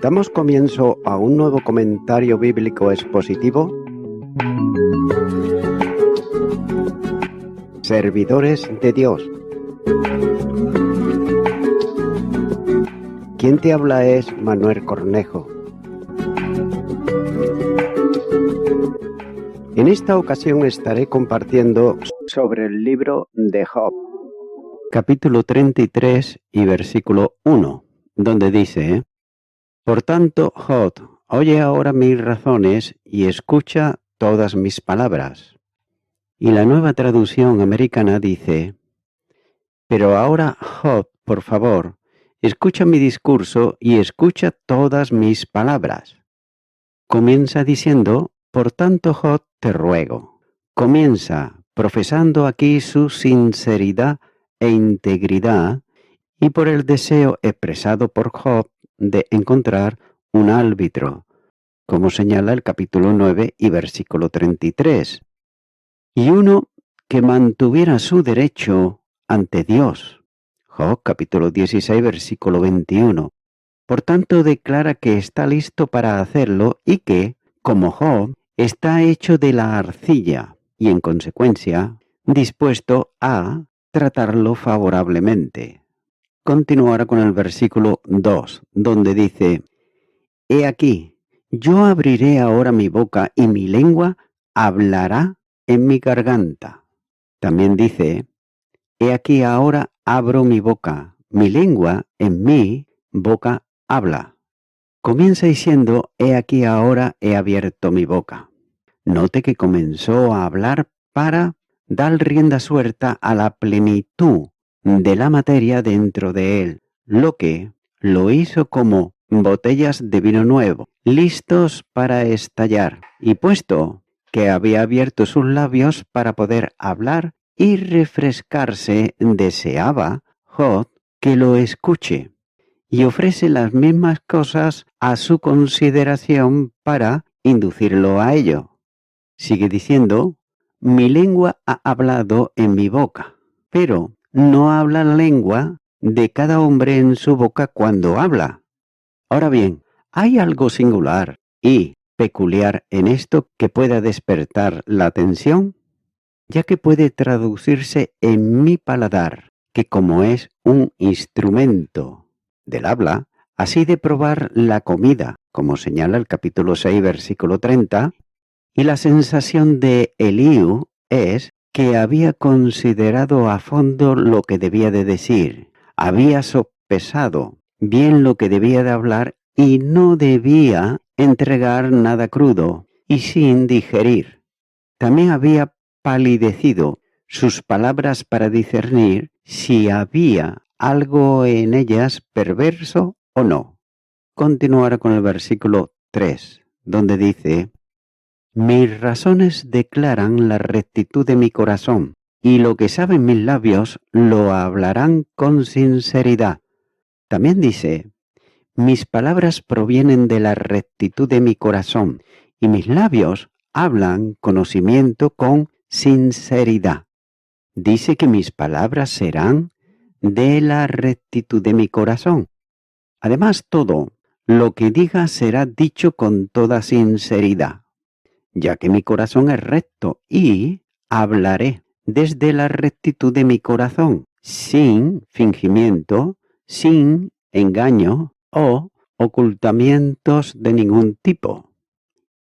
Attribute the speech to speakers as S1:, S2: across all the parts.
S1: Damos comienzo a un nuevo comentario bíblico expositivo. Servidores de Dios. Quien te habla es Manuel Cornejo. En esta ocasión estaré compartiendo sobre el libro de Job, capítulo 33 y versículo 1, donde dice: Por tanto, Job, oye ahora mis razones y escucha todas mis palabras. Y la Nueva Traducción Americana dice: Pero ahora, Job, por favor, escucha mi discurso y escucha todas mis palabras. Comienza diciendo: Por tanto, Job, te ruego. Comienza profesando aquí su sinceridad e integridad y por el deseo expresado por Job de encontrar un árbitro, como señala el capítulo 9 y versículo 33, y uno que mantuviera su derecho ante Dios. Job capítulo 16 versículo 21. Por tanto, declara que está listo para hacerlo y que, como Job, está hecho de la arcilla y, en consecuencia, dispuesto a tratarlo favorablemente. Continuará con el versículo 2, donde dice: He aquí, yo abriré ahora mi boca y mi lengua hablará en mi garganta. También dice: He aquí ahora abro mi boca, mi lengua en mi boca habla. Comienza diciendo: He aquí ahora he abierto mi boca. Note que comenzó a hablar para dar rienda suelta a la plenitud de la materia dentro de él, lo que lo hizo como botellas de vino nuevo, listos para estallar, y puesto que había abierto sus labios para poder hablar y refrescarse, deseaba Job que lo escuche, y ofrece las mismas cosas a su consideración para inducirlo a ello. Sigue diciendo: Mi lengua ha hablado en mi boca, pero no habla la lengua de cada hombre en su boca cuando habla. Ahora bien, hay algo singular y peculiar en esto que pueda despertar la atención, ya que puede traducirse en mi paladar, que como es un instrumento del habla, así de probar la comida, como señala el capítulo 6, versículo 30, y la sensación de Eliú es que había considerado a fondo lo que debía de decir, había sopesado bien lo que debía de hablar y no debía entregar nada crudo y sin digerir. También había palidecido sus palabras para discernir si había algo en ellas perverso o no. Continuará con el versículo 3, donde dice: Mis razones declaran la rectitud de mi corazón, y lo que saben mis labios lo hablarán con sinceridad. También dice: Mis palabras provienen de la rectitud de mi corazón, y mis labios hablan conocimiento con sinceridad. Dice que mis palabras serán de la rectitud de mi corazón. Además, todo lo que diga será dicho con toda sinceridad, ya que mi corazón es recto, y hablaré desde la rectitud de mi corazón, sin fingimiento, sin engaño o ocultamientos de ningún tipo.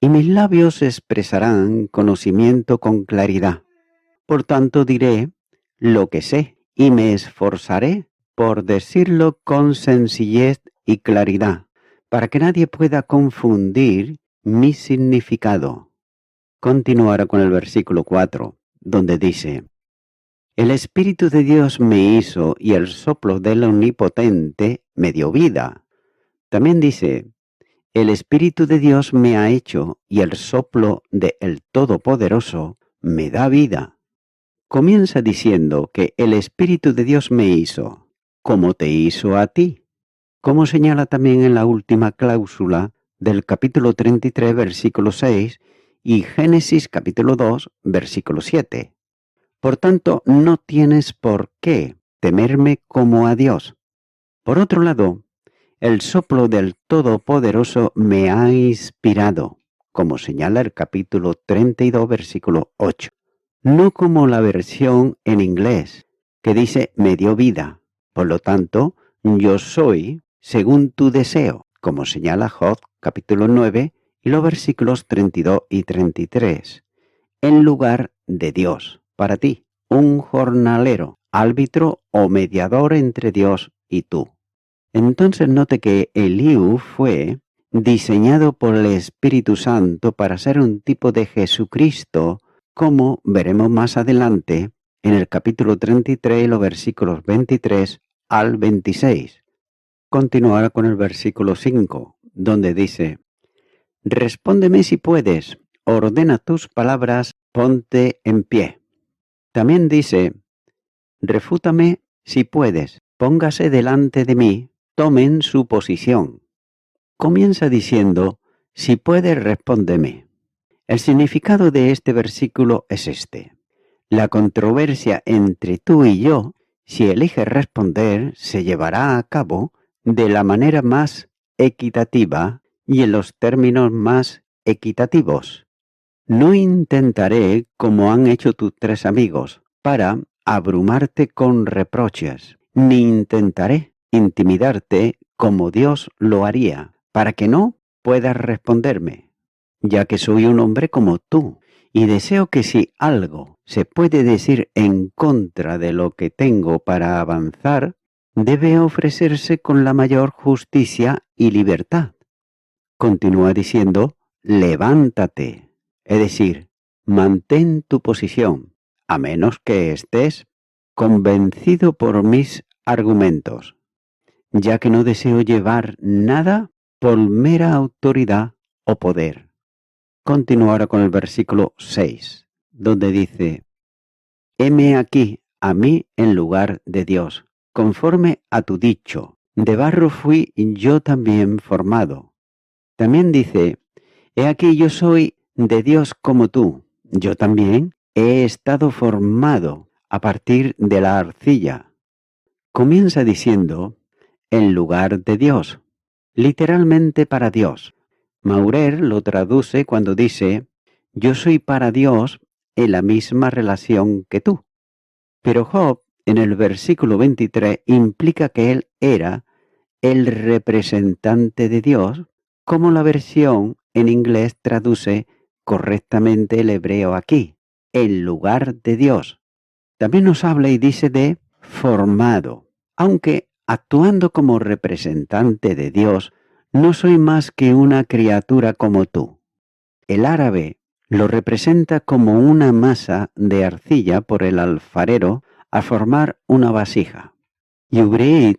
S1: Y mis labios expresarán conocimiento con claridad. Por tanto diré lo que sé, y me esforzaré por decirlo con sencillez y claridad, para que nadie pueda confundir mi significado. Continuará con el versículo 4, donde dice: El Espíritu de Dios me hizo, y el soplo del Omnipotente me dio vida. También dice: El Espíritu de Dios me ha hecho, y el soplo del Todopoderoso me da vida. Comienza diciendo que el Espíritu de Dios me hizo, como te hizo a ti, como señala también en la última cláusula del capítulo 33, versículo 6, y Génesis capítulo 2, versículo 7. Por tanto, no tienes por qué temerme como a Dios. Por otro lado, el soplo del Todopoderoso me ha inspirado, como señala el capítulo 32, versículo 8. No como la versión en inglés, que dice me dio vida. Por lo tanto, yo soy según tu deseo, como señala Job, capítulo 9, y los versículos 32 y 33. En lugar de Dios, para ti, un jornalero, árbitro o mediador entre Dios y tú. Entonces note que Eliú fue diseñado por el Espíritu Santo para ser un tipo de Jesucristo, como veremos más adelante en el capítulo 33, los versículos 23 al 26. Continuará con el versículo 5, donde dice, respóndeme si puedes, ordena tus palabras, ponte en pie. También dice, refútame si puedes, póngase delante de mí, tomen su posición. Comienza diciendo, si puedes, respóndeme. El significado de este versículo es este. La controversia entre tú y yo, si eliges responder, se llevará a cabo de la manera más equitativa y en los términos más equitativos. No intentaré, como han hecho tus tres amigos, para abrumarte con reproches, ni intentaré intimidarte como Dios lo haría, para que no puedas responderme, ya que soy un hombre como tú, y deseo que si algo se puede decir en contra de lo que tengo para avanzar, debe ofrecerse con la mayor justicia y libertad. Continúa diciendo, levántate, es decir, mantén tu posición, a menos que estés convencido por mis argumentos, ya que no deseo llevar nada por mera autoridad o poder. Continúa ahora con el versículo 6, donde dice, heme aquí a mí en lugar de Dios, conforme a tu dicho, de barro fui yo también formado. También dice, he aquí yo soy de Dios como tú, yo también he estado formado a partir de la arcilla. Comienza diciendo, en lugar de Dios, literalmente para Dios. Maurer lo traduce cuando dice, yo soy para Dios en la misma relación que tú. Pero Job, en el versículo 23, implica que él era el representante de Dios, como la versión en inglés traduce correctamente el hebreo aquí, en lugar de Dios. También nos habla y dice de formado, aunque actuando como representante de Dios, no soy más que una criatura como tú. El árabe lo representa como una masa de arcilla por el alfarero a formar una vasija. Yubreid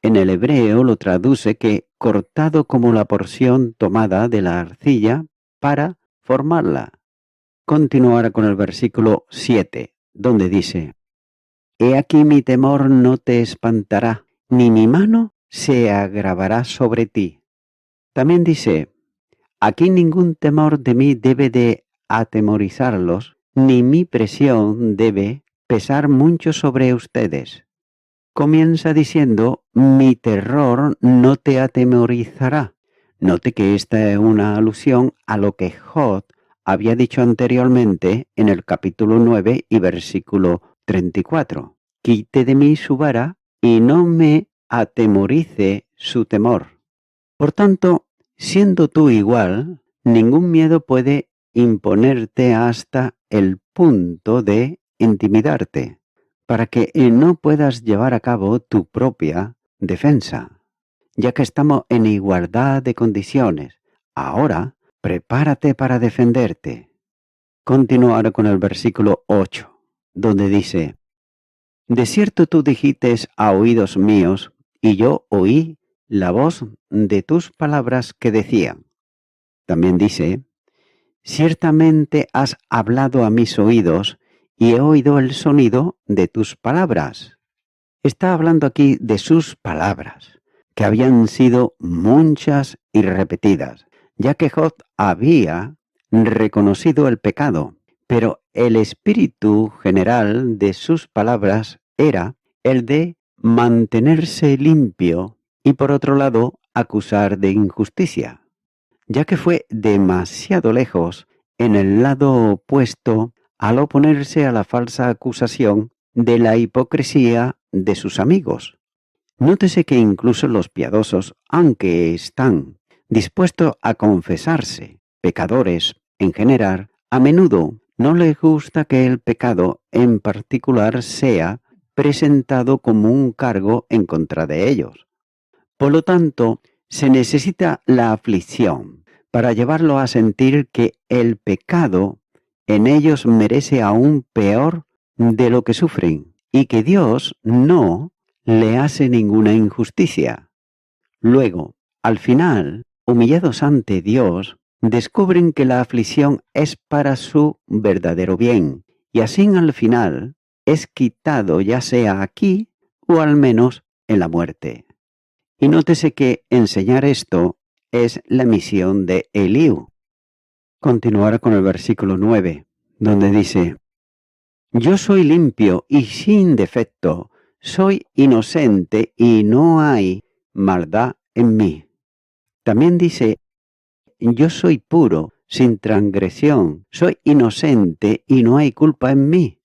S1: en el hebreo lo traduce que cortado como la porción tomada de la arcilla para formarla. Continuará con el versículo 7, donde dice, he aquí mi temor no te espantará, ni mi mano se agravará sobre ti. También dice, aquí ningún temor de mí debe de atemorizarlos, ni mi presión debe pesar mucho sobre ustedes. Comienza diciendo, mi terror no te atemorizará. Note que esta es una alusión a lo que Job había dicho anteriormente en el capítulo 9 y versículo 34. Quite de mí su vara y no me atemorice su temor. Por tanto, siendo tú igual, ningún miedo puede imponerte hasta el punto de intimidarte, para que no puedas llevar a cabo tu propia defensa, ya que estamos en igualdad de condiciones. Ahora, prepárate para defenderte. Continúa ahora con el versículo 8, donde dice, de cierto tú dijiste a oídos míos, y yo oí la voz de tus palabras que decían. También dice, ciertamente has hablado a mis oídos, y he oído el sonido de tus palabras. Está hablando aquí de sus palabras, que habían sido muchas y repetidas, ya que Job había reconocido el pecado, pero el espíritu general de sus palabras era el de mantenerse limpio y por otro lado acusar de injusticia, ya que fue demasiado lejos en el lado opuesto al oponerse a la falsa acusación de la hipocresía de sus amigos. Nótese que incluso los piadosos, aunque están dispuestos a confesarse pecadores en general, a menudo no les gusta que el pecado en particular sea presentado como un cargo en contra de ellos. Por lo tanto, se necesita la aflicción para llevarlo a sentir que el pecado en ellos merece aún peor de lo que sufren y que Dios no le hace ninguna injusticia. Luego, al final, humillados ante Dios, descubren que la aflicción es para su verdadero bien, y así al final es quitado ya sea aquí o al menos en la muerte. Y nótese que enseñar esto es la misión de Eliú. Continuará con el versículo 9, donde dice: Yo soy limpio y sin defecto, soy inocente y no hay maldad en mí. También dice: Yo soy puro, sin transgresión, soy inocente y no hay culpa en mí.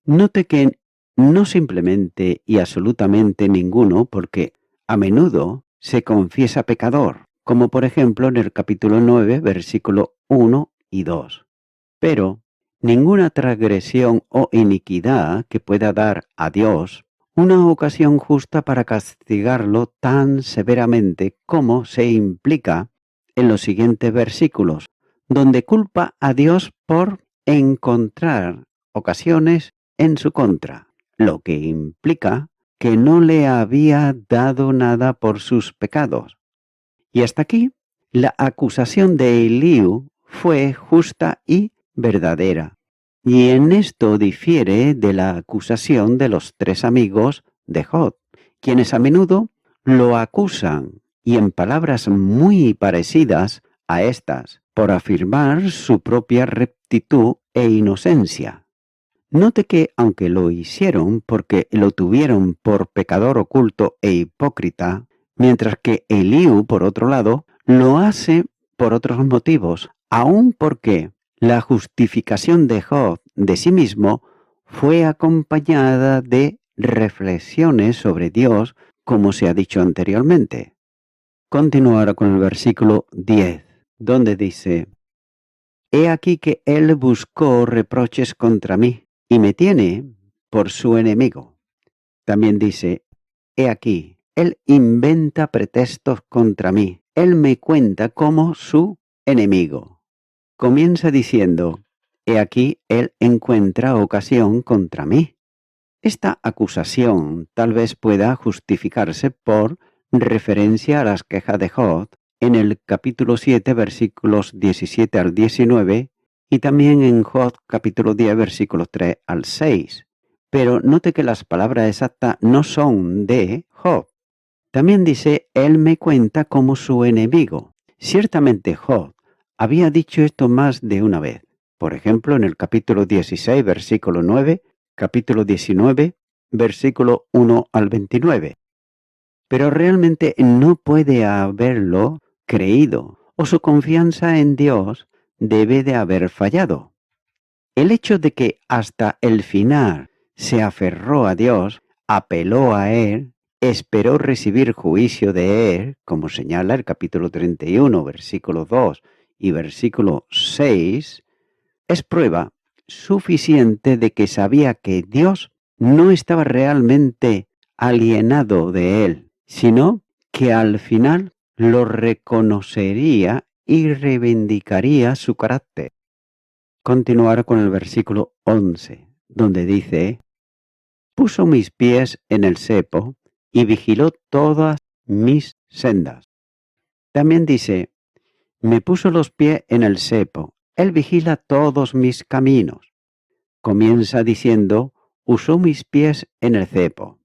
S1: Note que no simplemente y absolutamente ninguno, porque a menudo se confiesa pecador, como por ejemplo en el capítulo 9, versículo 1 y 2. Pero ninguna transgresión o iniquidad que pueda dar a Dios una ocasión justa para castigarlo tan severamente como se implica en los siguientes versículos, donde culpa a Dios por encontrar ocasiones en su contra, lo que implica que no le había dado nada por sus pecados. Y hasta aquí, la acusación de Eliú fue justa y verdadera, y en esto difiere de la acusación de los tres amigos de Job, quienes a menudo lo acusan, y en palabras muy parecidas a estas, por afirmar su propia rectitud e inocencia. Note que, aunque lo hicieron porque lo tuvieron por pecador oculto e hipócrita, mientras que Eliú, por otro lado, lo hace por otros motivos, aun porque la justificación de Job de sí mismo fue acompañada de reflexiones sobre Dios, como se ha dicho anteriormente. Continuará con el versículo 10, donde dice: He aquí que él buscó reproches contra mí, y me tiene por su enemigo. También dice: He aquí, él inventa pretextos contra mí, él me cuenta como su enemigo. Comienza diciendo: He aquí, él encuentra ocasión contra mí. Esta acusación tal vez pueda justificarse por referencia a las quejas de Job en el capítulo 7, versículos 17 al 19, y también en Job capítulo 10, versículos 3 al 6. Pero note que las palabras exactas no son de Job. También dice: Él me cuenta como su enemigo. Ciertamente Job había dicho esto más de una vez. Por ejemplo, en el capítulo 16, versículo 9, capítulo 19, versículo 1 al 29. Pero realmente no puede haberlo creído, o su confianza en Dios debe de haber fallado. El hecho de que hasta el final se aferró a Dios, apeló a Él, esperó recibir juicio de Él, como señala el capítulo 31, versículo 2 y versículo 6, es prueba suficiente de que sabía que Dios no estaba realmente alienado de Él, sino que al final lo reconocería y reivindicaría su carácter. Continuar con el versículo 11, donde dice: Puso mis pies en el cepo y vigiló todas mis sendas. También dice: Me puso los pies en el cepo, él vigila todos mis caminos. Comienza diciendo: usó mis pies en el cepo.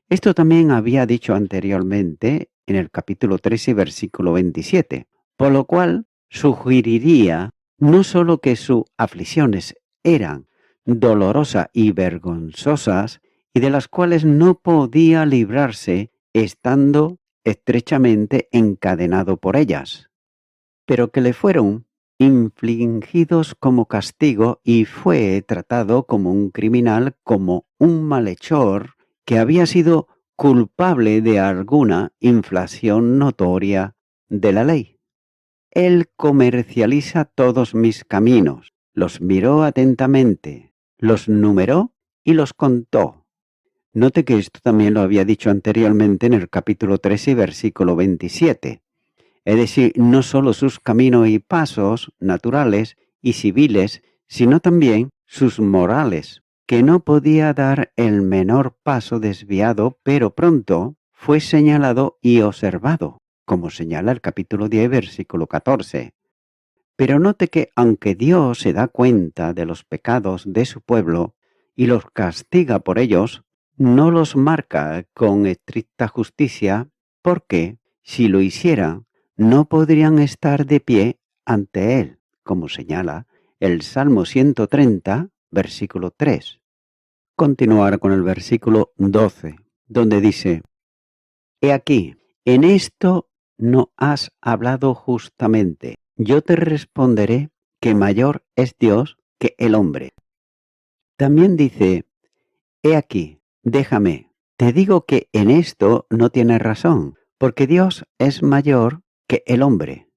S1: Esto también había dicho anteriormente en el capítulo 13, versículo 27, por lo cual sugeriría no solo que sus aflicciones eran dolorosas y vergonzosas, y de las cuales no podía librarse estando estrechamente encadenado por ellas, pero que le fueron infligidos como castigo y fue tratado como un criminal, como un malhechor que había sido culpable de alguna infracción notoria de la ley. Él comercializa todos mis caminos, los miró atentamente, los numeró y los contó. Note que esto también lo había dicho anteriormente en el capítulo 13 y versículo 27. Es decir, no solo sus caminos y pasos naturales y civiles, sino también sus morales, que no podía dar el menor paso desviado, pero pronto fue señalado y observado, como señala el capítulo 10, versículo 14. Pero note que aunque Dios se da cuenta de los pecados de su pueblo y los castiga por ellos, no los marca con estricta justicia, porque si lo hiciera, no podrían estar de pie ante Él, como señala el Salmo 130, versículo 3. Continuar con el versículo 12, donde dice: He aquí, en esto no has hablado justamente. Yo te responderé que mayor es Dios que el hombre. También dice: He aquí, déjame. Te digo que en esto no tienes razón, porque Dios es mayor que el hombre.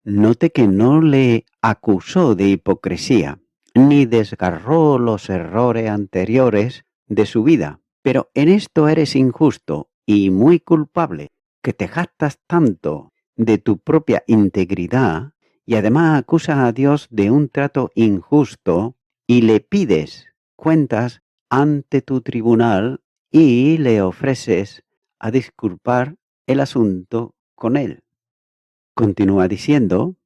S1: Note que no le acusó de hipocresía, ni desgarró los errores anteriores de su vida, pero en esto eres injusto y muy culpable, que te jactas tanto de tu propia integridad y además acusas a Dios de un trato injusto y le pides cuentas ante tu tribunal y le ofreces a disculpar el asunto con él. Continúa diciendo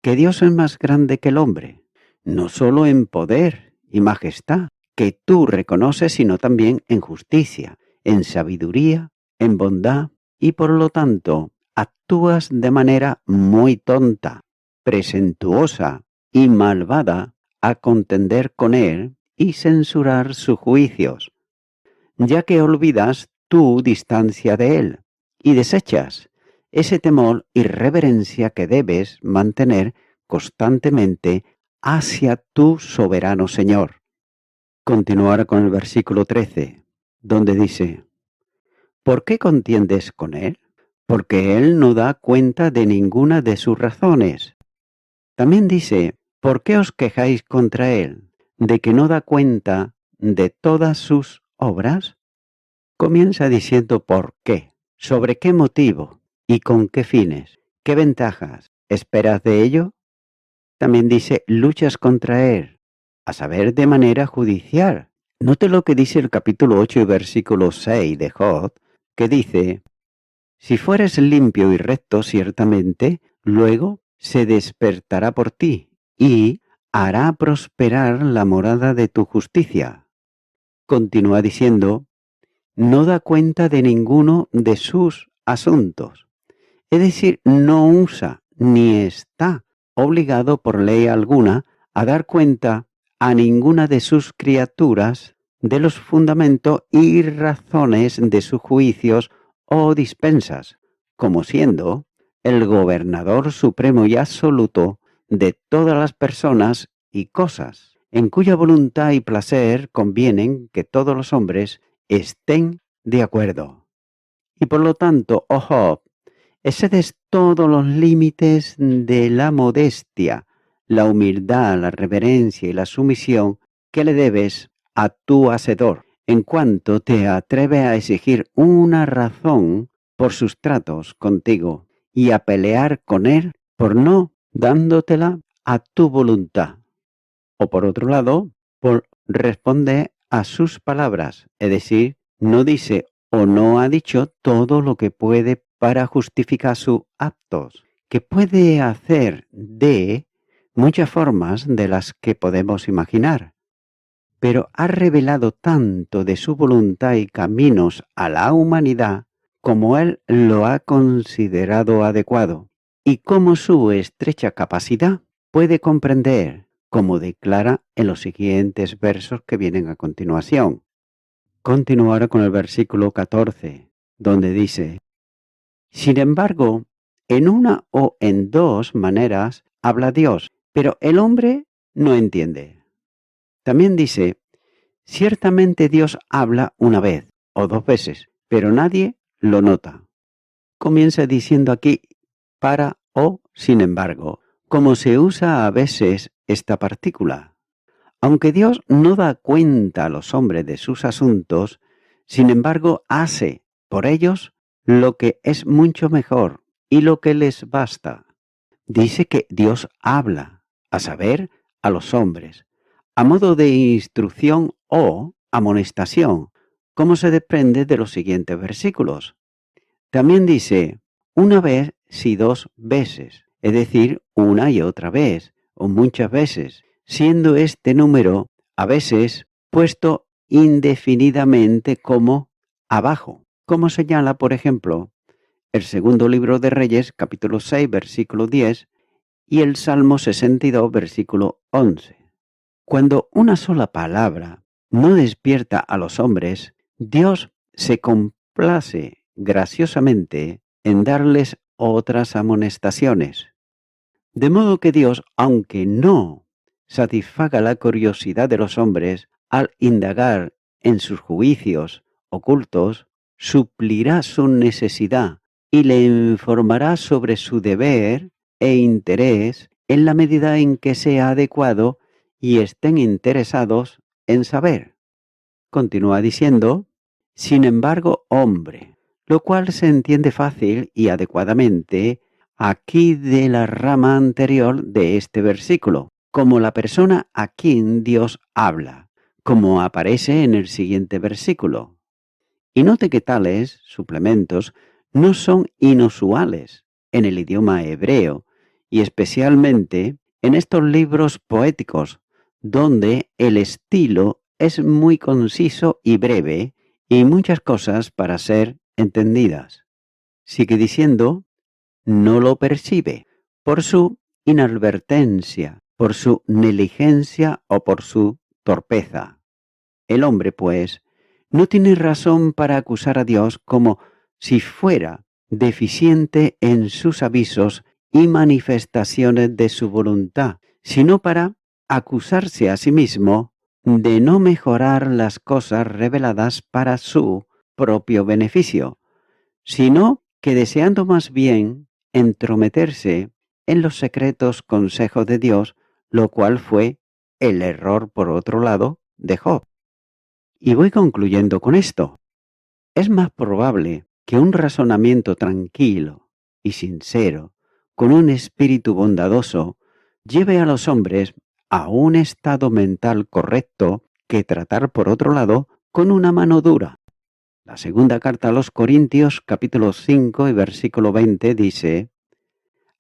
S1: que Dios es más grande que el hombre, no solo en poder y majestad, que tú reconoces, sino también en justicia, en sabiduría, en bondad, y por lo tanto actúas de manera muy tonta, presuntuosa y malvada a contender con él y censurar sus juicios, ya que olvidas tu distancia de él y desechas ese temor y reverencia que debes mantener constantemente hacia tu soberano Señor. Continuar con el versículo 13, donde dice: ¿Por qué contiendes con él? Porque él no da cuenta de ninguna de sus razones. También dice: ¿por qué os quejáis contra él? ¿De que no da cuenta de todas sus obras? Comienza diciendo por qué, sobre qué motivo y con qué fines, qué ventajas esperas de ello. También dice: luchas contra él, a saber, de manera judicial. Note lo que dice el capítulo 8 y versículo 6 de Job, que dice: si fueres limpio y recto, ciertamente, luego se despertará por ti y hará prosperar la morada de tu justicia. Continúa diciendo: no da cuenta de ninguno de sus asuntos. Es decir, no usa ni está obligado por ley alguna a dar cuenta a ninguna de sus criaturas de los fundamentos y razones de sus juicios o dispensas, como siendo el gobernador supremo y absoluto de todas las personas y cosas, en cuya voluntad y placer convienen que todos los hombres estén de acuerdo. Y por lo tanto, oh Job, excedes todos los límites de la modestia, la humildad, la reverencia y la sumisión que le debes a tu Hacedor, en cuanto te atreves a exigir una razón por sus tratos contigo y a pelear con él por no dándotela a tu voluntad. O por otro lado, por responder a sus palabras, es decir, no dice o no ha dicho todo lo que puede para justificar sus actos, que puede hacer de muchas formas de las que podemos imaginar, pero ha revelado tanto de su voluntad y caminos a la humanidad como él lo ha considerado adecuado, y como su estrecha capacidad puede comprender, como declara en los siguientes versos que vienen a continuación. Continuará con el versículo 14, donde dice: Sin embargo, en una o en dos maneras habla Dios, pero el hombre no entiende. También dice, ciertamente Dios habla una vez o dos veces, pero nadie lo nota. Comienza diciendo aquí para o sin embargo, como se usa a veces esta partícula. Aunque Dios no da cuenta a los hombres de sus asuntos, sin embargo hace por ellos lo que es mucho mejor y lo que les basta. Dice que Dios habla, a saber, a los hombres, a modo de instrucción o amonestación, como se desprende de los siguientes versículos. También dice, una vez y dos veces, es decir, una y otra vez, o muchas veces, siendo este número a veces puesto indefinidamente como abajo, como señala, por ejemplo, el segundo libro de Reyes, capítulo 6, versículo 10, y el Salmo 62, versículo 11. Cuando una sola palabra no despierta a los hombres, Dios se complace graciosamente en darles otras amonestaciones. De modo que Dios, aunque no satisfaga la curiosidad de los hombres al indagar en sus juicios ocultos, suplirá su necesidad y le informará sobre su deber e interés en la medida en que sea adecuado y estén interesados en saber. Continúa diciendo, sin embargo, hombre, lo cual se entiende fácil y adecuadamente aquí de la rama anterior de este versículo, como la persona a quien Dios habla, como aparece en el siguiente versículo. Y note que tales suplementos no son inusuales en el idioma hebreo y especialmente en estos libros poéticos, donde el estilo es muy conciso y breve y muchas cosas para ser entendidas. Sigue diciendo, no lo percibe por su inadvertencia, por su negligencia o por su torpeza. El hombre, pues, no tiene razón para acusar a Dios como si fuera deficiente en sus avisos y manifestaciones de su voluntad, sino para acusarse a sí mismo de no mejorar las cosas reveladas para su propio beneficio, sino que deseando más bien entrometerse en los secretos consejos de Dios, lo cual fue el error, por otro lado, de Job. Y voy concluyendo con esto. Es más probable que un razonamiento tranquilo y sincero, con un espíritu bondadoso, lleve a los hombres a un estado mental correcto que tratar, por otro lado, con una mano dura. La segunda carta a los Corintios, capítulo 5 y versículo 20 dice,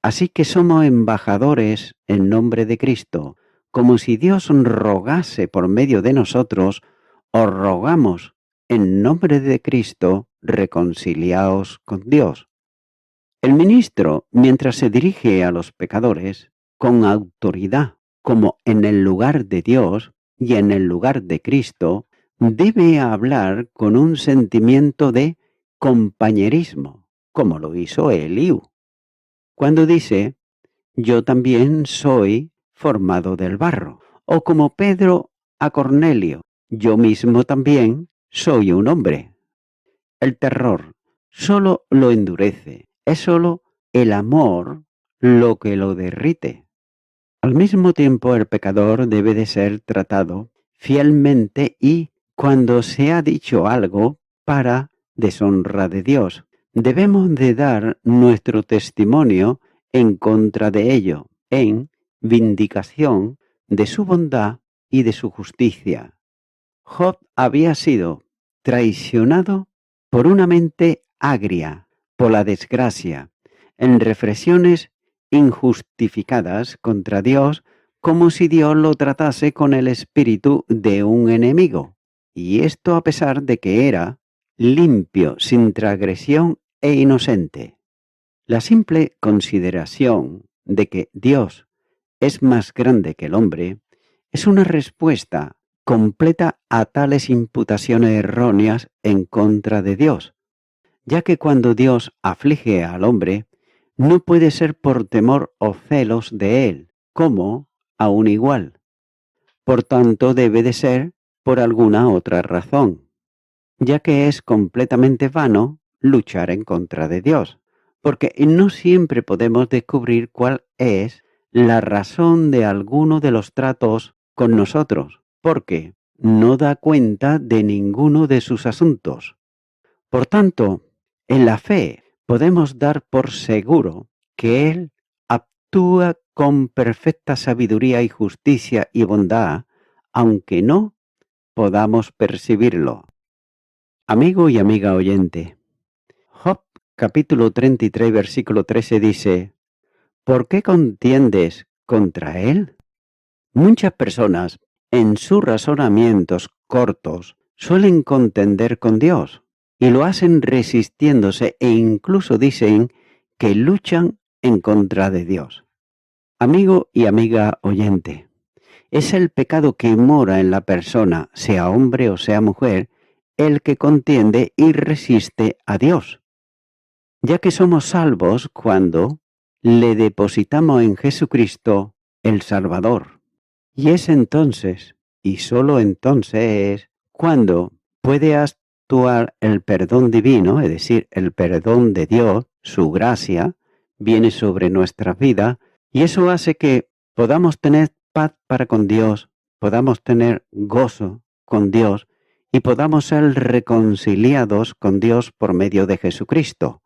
S1: así que somos embajadores en nombre de Cristo, como si Dios rogase por medio de nosotros, os rogamos en nombre de Cristo, reconciliaos con Dios. El ministro, mientras se dirige a los pecadores, con autoridad, como en el lugar de Dios y en el lugar de Cristo, debe hablar con un sentimiento de compañerismo, como lo hizo Eliú, cuando dice, yo también soy formado del barro, o como Pedro a Cornelio, yo mismo también soy un hombre. El terror solo lo endurece, es solo el amor lo que lo derrite. Al mismo tiempo, el pecador debe de ser tratado fielmente y, cuando se ha dicho algo para deshonra de Dios, debemos de dar nuestro testimonio en contra de ello, en vindicación de su bondad y de su justicia. Job había sido traicionado por una mente agria, por la desgracia, en reflexiones injustificadas contra Dios, como si Dios lo tratase con el espíritu de un enemigo, y esto a pesar de que era limpio, sin transgresión e inocente. La simple consideración de que Dios es más grande que el hombre es una respuesta completa a tales imputaciones erróneas en contra de Dios, ya que cuando Dios aflige al hombre, no puede ser por temor o celos de él, como a un igual. Por tanto, debe de ser por alguna otra razón, ya que es completamente vano luchar en contra de Dios, porque no siempre podemos descubrir cuál es la razón de alguno de los tratos con nosotros, porque no da cuenta de ninguno de sus asuntos. Por tanto, en la fe podemos dar por seguro que Él actúa con perfecta sabiduría y justicia y bondad, aunque no podamos percibirlo. Amigo y amiga oyente, Job capítulo 33 versículo 13 dice, ¿por qué contiendes contra Él? Muchas personas, en sus razonamientos cortos, suelen contender con Dios y lo hacen resistiéndose e incluso dicen que luchan en contra de Dios. Amigo y amiga oyente, es el pecado que mora en la persona, sea hombre o sea mujer, el que contiende y resiste a Dios, ya que somos salvos cuando le depositamos en Jesucristo el Salvador. Y es entonces, y solo entonces, cuando puede actuar el perdón divino, es decir, el perdón de Dios, su gracia, viene sobre nuestras vidas, y eso hace que podamos tener paz para con Dios, podamos tener gozo con Dios, y podamos ser reconciliados con Dios por medio de Jesucristo.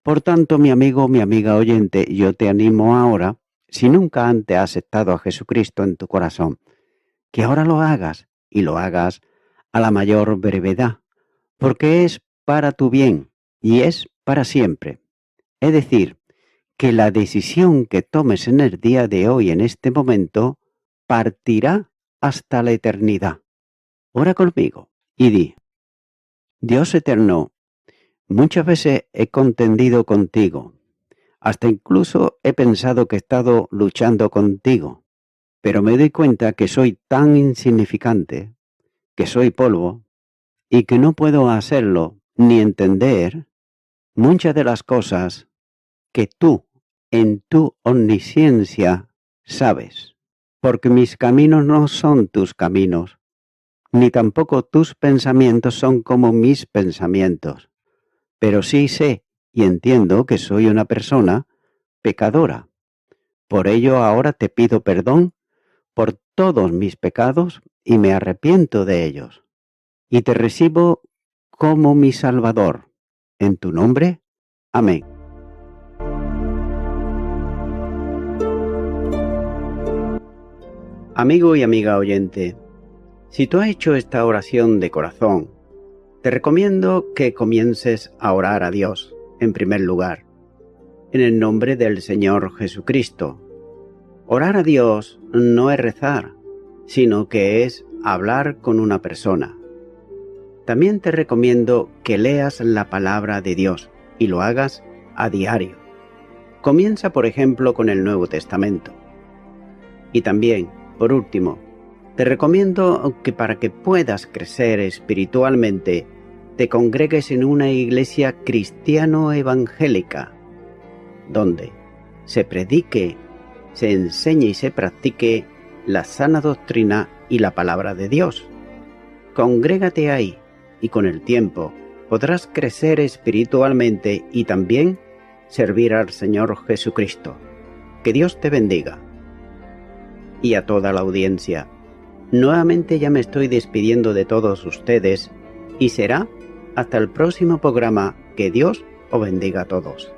S1: Por tanto, mi amigo, mi amiga oyente, yo te animo ahora, si nunca antes has aceptado a Jesucristo en tu corazón, que ahora lo hagas y lo hagas a la mayor brevedad, porque es para tu bien y es para siempre. Es decir, que la decisión que tomes en el día de hoy, en este momento, partirá hasta la eternidad. Ora conmigo y di, Dios eterno, muchas veces he contendido contigo. Hasta incluso he pensado que he estado luchando contigo, pero me doy cuenta que soy tan insignificante, que soy polvo, y que no puedo hacerlo ni entender muchas de las cosas que tú, en tu omnisciencia, sabes, porque mis caminos no son tus caminos, ni tampoco tus pensamientos son como mis pensamientos, pero sí sé y entiendo que soy una persona pecadora. Por ello ahora te pido perdón por todos mis pecados y me arrepiento de ellos. Y te recibo como mi Salvador. En tu nombre. Amén. Amigo y amiga oyente, si tú has hecho esta oración de corazón, te recomiendo que comiences a orar a Dios, en primer lugar, en el nombre del Señor Jesucristo. Orar a Dios no es rezar, sino que es hablar con una persona. También te recomiendo que leas la palabra de Dios y lo hagas a diario. Comienza, por ejemplo, con el Nuevo Testamento. Y también, por último, te recomiendo que para que puedas crecer espiritualmente, te congregues en una iglesia cristiano-evangélica, donde se predique, se enseñe y se practique la sana doctrina y la palabra de Dios. Congrégate ahí y con el tiempo podrás crecer espiritualmente y también servir al Señor Jesucristo. Que Dios te bendiga. Y a toda la audiencia, nuevamente ya me estoy despidiendo de todos ustedes y será hasta el próximo programa. Que Dios os bendiga a todos.